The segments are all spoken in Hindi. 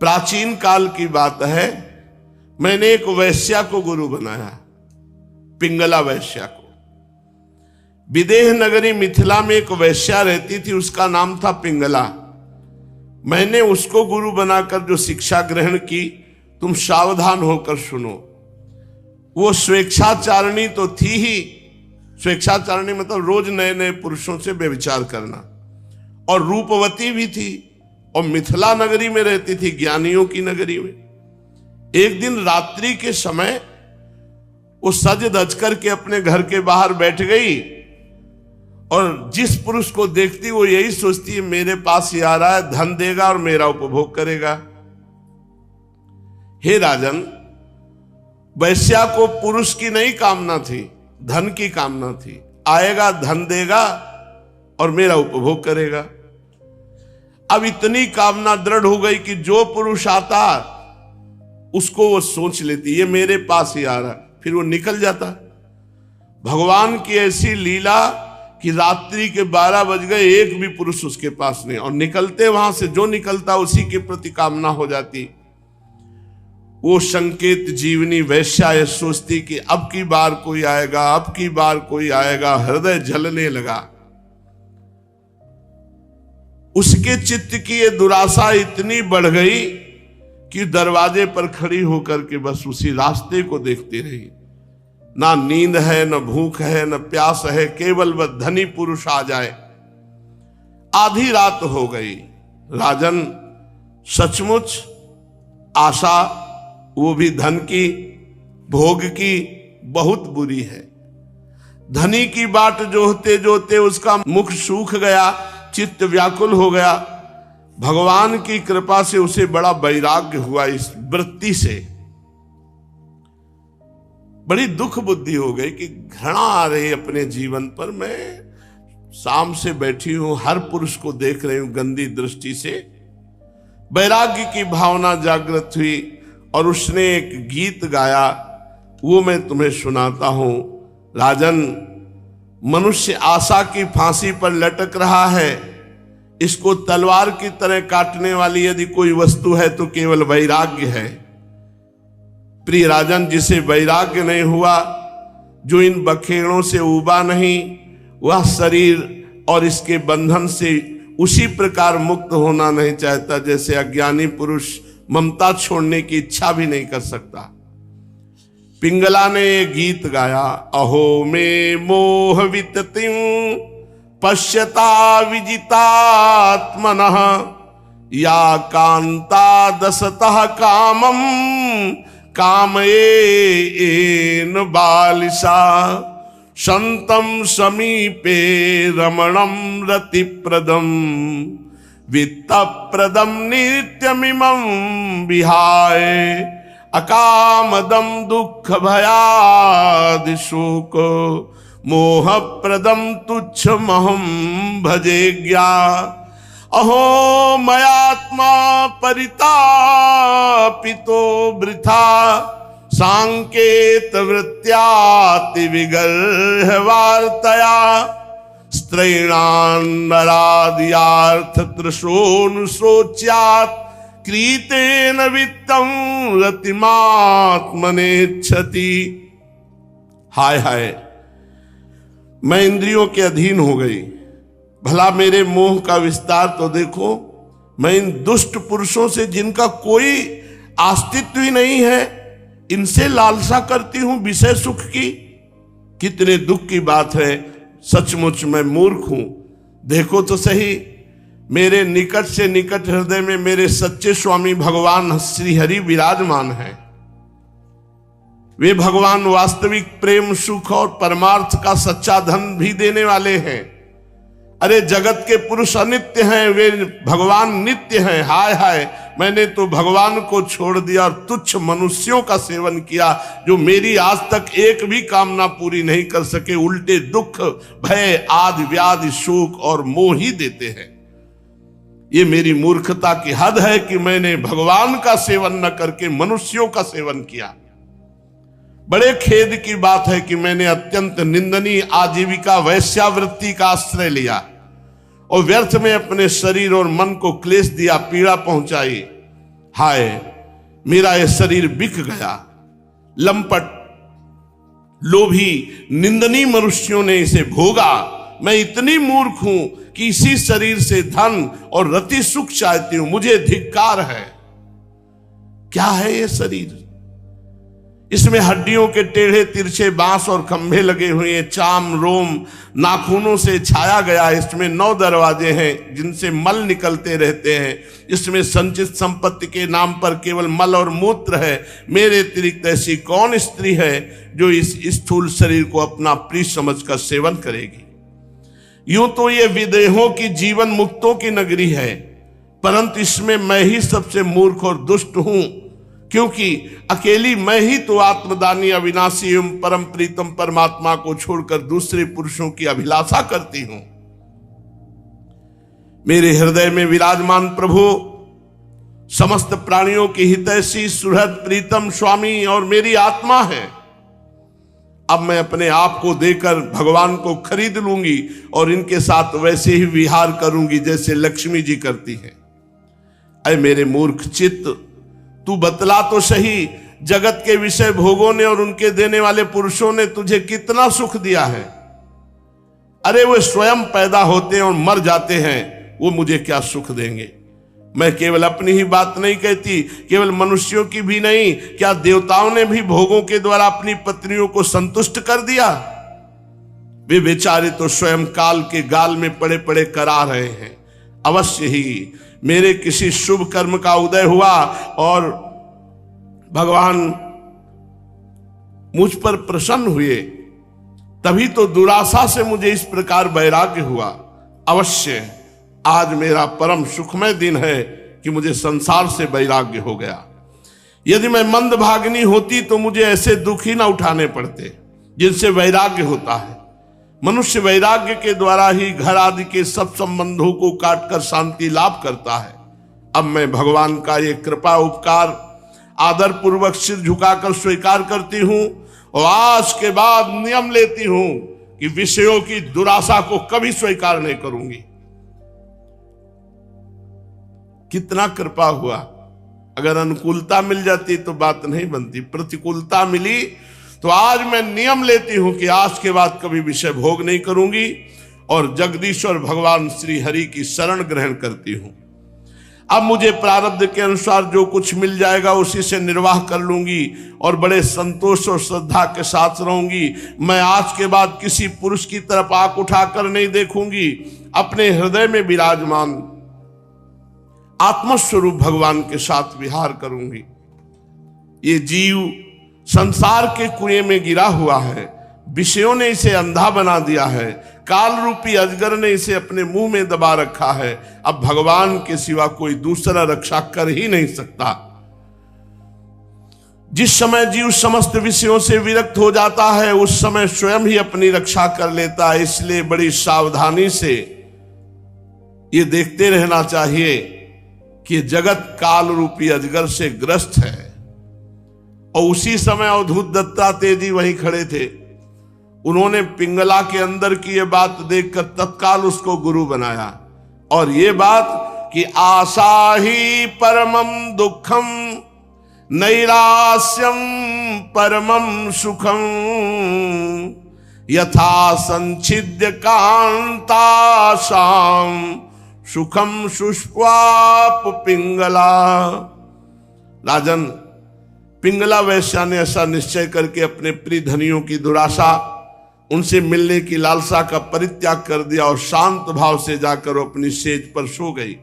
प्राचीन काल की बात है, मैंने एक वैश्या को गुरु बनाया, पिंगला वैश्या को। विदेह नगरी मिथिला में एक वैश्या रहती थी, उसका नाम था पिंगला। मैंने उसको गुरु बनाकर जो शिक्षा ग्रहण की, तुम सावधान होकर सुनो। वो स्वेच्छाचारिणी तो थी ही, स्वेच्छाचारिणी मतलब रोज नए नए पुरुषों से व्यभिचार करना, और रूपवती भी थी, और मिथिला नगरी में रहती थी, ज्ञानियों की नगरी में। एक दिन रात्रि के समय वो सज धज करके अपने घर के बाहर बैठ गई, और जिस पुरुष को देखती वो यही सोचती है मेरे पास ही आ रहा है, धन देगा और मेरा उपभोग करेगा। हे राजन, वैश्या को पुरुष की नहीं कामना थी, धन की कामना थी। आएगा, धन देगा और मेरा उपभोग करेगा। अब इतनी कामना दृढ़ हो गई कि जो पुरुष आता उसको वो सोच लेती ये मेरे पास ही आ रहा, फिर वो निकल जाता। भगवान की ऐसी लीला कि रात्रि के 12 बज गए, एक भी पुरुष उसके पास नहीं, और निकलते वहां से जो निकलता उसी के प्रति कामना हो जाती। वो संकेत जीवनी वैश्या ये सोचती कि अब की बार कोई आएगा, अब की बार कोई आएगा, हृदय जलने लगा। उसके चित्त की ये दुराशा इतनी बढ़ गई कि दरवाजे पर खड़ी होकर के बस उसी रास्ते को देखती रही। ना नींद है, न भूख है, न प्यास है, केवल वह धनी पुरुष आ जाए। आधी रात हो गई। राजन, सचमुच आशा, वो भी धन की, भोग की, बहुत बुरी है। धनी की बाट जोहते जोहते उसका मुख सूख गया, चित्त व्याकुल हो गया। भगवान की कृपा से उसे बड़ा वैराग्य हुआ इस वृत्ति से। बड़ी दुख बुद्धि हो गई कि घृणा आ रही अपने जीवन पर। मैं शाम से बैठी हूं, हर पुरुष को देख रही हूं गंदी दृष्टि से। वैराग्य की भावना जागृत हुई और उसने एक गीत गाया, वो मैं तुम्हें सुनाता हूं। राजन, मनुष्य आशा की फांसी पर लटक रहा है। इसको तलवार की तरह काटने वाली यदि कोई वस्तु है तो केवल वैराग्य है। प्रिय राजन, जिसे वैराग्य नहीं हुआ, जो इन बखेड़ों से उबा नहीं, वह शरीर और इसके बंधन से उसी प्रकार मुक्त होना नहीं चाहता जैसे अज्ञानी पुरुष ममता छोड़ने की इच्छा भी नहीं कर सकता। पिंगला ने ये गीत गाया, अहो मे मोह विततिं पश्यता विजितात्मनः, या कांता दसतः कामम कामयेन बालिशा, संतम समीपे रमणम रतिप्रदम, वित्तप्रदम नित्यमिमं विहाय, अकामदम दुख भयादि शोक, मोहप्रदम तुच्छमहं भजेज्ञा। अहो मयात्मा परितापितो वृथा, सांकेत वृत्त्याति विगर्हवार्तया, स्त्रैणान्नराद्यार्थ तृशोऽनुशोच्यात्, क्रीतेन वित्तं रतिमात्मनेच्छति। हाय हाय, मैं इंद्रियों के अधीन हो गई। भला मेरे मोह का विस्तार तो देखो। मैं इन दुष्ट पुरुषों से, जिनका कोई अस्तित्व ही नहीं है, इनसे लालसा करती हूं विषय सुख की। कितने दुख की बात है। सचमुच मैं मूर्ख हूं। देखो तो सही, मेरे निकट से निकट हृदय में मेरे सच्चे स्वामी भगवान श्री हरि विराजमान हैं। वे भगवान वास्तविक प्रेम, सुख और परमार्थ का सच्चा धन भी देने वाले हैं। अरे जगत के पुरुष अनित्य हैं, वे भगवान नित्य हैं। हाय हाय, मैंने तो भगवान को छोड़ दिया और तुच्छ मनुष्यों का सेवन किया, जो मेरी आज तक एक भी कामना पूरी नहीं कर सके, उल्टे दुख, भय, आदि व्याधि, शोक और मोह ही देते हैं। ये मेरी मूर्खता की हद है कि मैंने भगवान का सेवन न करके मनुष्यों का सेवन किया। बड़े खेद की बात है कि मैंने अत्यंत निंदनीय आजीविका वैश्यावृत्ति का आश्रय लिया और व्यर्थ में अपने शरीर और मन को क्लेश दिया, पीड़ा पहुंचाई। हाय मेरा यह शरीर बिक गया। लंपट लोभी निंदनीय मनुष्यों ने इसे भोगा। मैं इतनी मूर्ख हूं कि इसी शरीर से धन और रति सुख चाहती हूं। मुझे धिक्कार है। क्या है ये शरीर? इसमें हड्डियों के टेढ़े तिरछे बांस और खंभे लगे हुए हैं, चाम रोम नाखूनों से छाया गया। इसमें 9 दरवाजे हैं जिनसे मल निकलते रहते हैं। इसमें संचित संपत्ति के नाम पर केवल मल और मूत्र है। मेरे अतिरिक्त ऐसी कौन स्त्री है जो इस स्थूल शरीर को अपना प्रिय समझकर सेवन करेगी? यूं तो ये विदेहों की जीवन मुक्तों की नगरी है, परंतु इसमें मैं ही सबसे मूर्ख और दुष्ट हूं, क्योंकि अकेली मैं ही तो आत्मदानी अविनाशी एवं परम प्रीतम परमात्मा को छोड़कर दूसरे पुरुषों की अभिलाषा करती हूं। मेरे हृदय में विराजमान प्रभु समस्त प्राणियों की हितैषी सुहृद प्रीतम स्वामी और मेरी आत्मा है। अब मैं अपने आप को देकर भगवान को खरीद लूंगी और इनके साथ वैसे ही विहार करूंगी जैसे लक्ष्मी जी करती हैं। अय मेरे मूर्ख चित्त, तू बतला तो सही, जगत के विषय भोगों ने और उनके देने वाले पुरुषों ने तुझे कितना सुख दिया है? अरे वो स्वयं पैदा होते हैं और मर जाते हैं, वो मुझे क्या सुख देंगे? मैं केवल अपनी ही बात नहीं कहती, केवल मनुष्यों की भी नहीं, क्या देवताओं ने भी भोगों के द्वारा अपनी पत्नियों को संतुष्ट कर दिया? वे बेचारे तो स्वयं काल के गाल में पड़े पड़े करा रहे हैं। अवश्य ही मेरे किसी शुभ कर्म का उदय हुआ और भगवान मुझ पर प्रसन्न हुए, तभी तो दुराशा से मुझे इस प्रकार वैराग्य हुआ। अवश्य आज मेरा परम सुखमय दिन है कि मुझे संसार से वैराग्य हो गया। यदि मैं मंदभागिनी होती तो मुझे ऐसे दुख ही ना उठाने पड़ते जिनसे वैराग्य होता है। मनुष्य वैराग्य के द्वारा ही घर आदि के सब संबंधों को काटकर शांति लाभ करता है। अब मैं भगवान का ये कृपा उपकार आदर पूर्वक सिर झुकाकर स्वीकार करती हूं और आज के बाद नियम लेती हूं कि विषयों की दुराशा को कभी स्वीकार नहीं करूंगी। कितना कृपा हुआ! अगर अनुकूलता मिल जाती तो बात नहीं बनती, प्रतिकूलता मिली तो आज मैं नियम लेती हूं कि आज के बाद कभी विषय भोग नहीं करूंगी और जगदीश्वर भगवान श्री हरि की शरण ग्रहण करती हूं। अब मुझे प्रारब्ध के अनुसार जो कुछ मिल जाएगा उसी से निर्वाह कर लूंगी और बड़े संतोष और श्रद्धा के साथ रहूंगी। मैं आज के बाद किसी पुरुष की तरफ आंख उठाकर नहीं देखूंगी। अपने हृदय में विराजमान आत्मस्वरूप भगवान के साथ विहार करूंगी। ये जीव संसार के कुएं में गिरा हुआ है, विषयों ने इसे अंधा बना दिया है, काल रूपी अजगर ने इसे अपने मुंह में दबा रखा है। अब भगवान के सिवा कोई दूसरा रक्षा कर ही नहीं सकता। जिस समय जीव समस्त विषयों से विरक्त हो जाता है उस समय स्वयं ही अपनी रक्षा कर लेता है। इसलिए बड़ी सावधानी से ये देखते रहना चाहिए कि जगत काल रूपी अजगर से ग्रस्त है। और उसी समय अवधूत दत्तात्रेय जी वहीं खड़े थे। उन्होंने पिंगला के अंदर की ये बात देखकर तत्काल उसको गुरु बनाया और ये बात कि आशा ही परमम दुखम नैरास्यम परमम सुखम यथा संचिद्य कांताशाम सुखम शुष्पाप पिंगला। राजन, पिंगला वैश्या ने ऐसा निश्चय करके अपने प्रिय धनियों की दुराशा, उनसे मिलने की लालसा का परित्याग कर दिया और शांत भाव से जाकर अपनी सेज पर सो गई।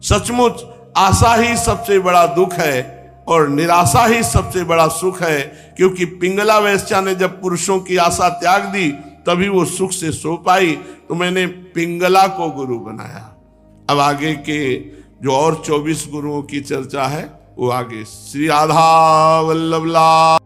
सचमुच आशा ही सबसे बड़ा दुख है और निराशा ही सबसे बड़ा सुख है, क्योंकि पिंगला वैश्या ने जब पुरुषों की आशा त्याग दी तभी वो सुख से सो पाई। तो मैंने पिंगला को गुरु बनाया। अब आगे के जो और 24 गुरुओं की चर्चा है वो आगे। श्री राधा वल्लभ लाल।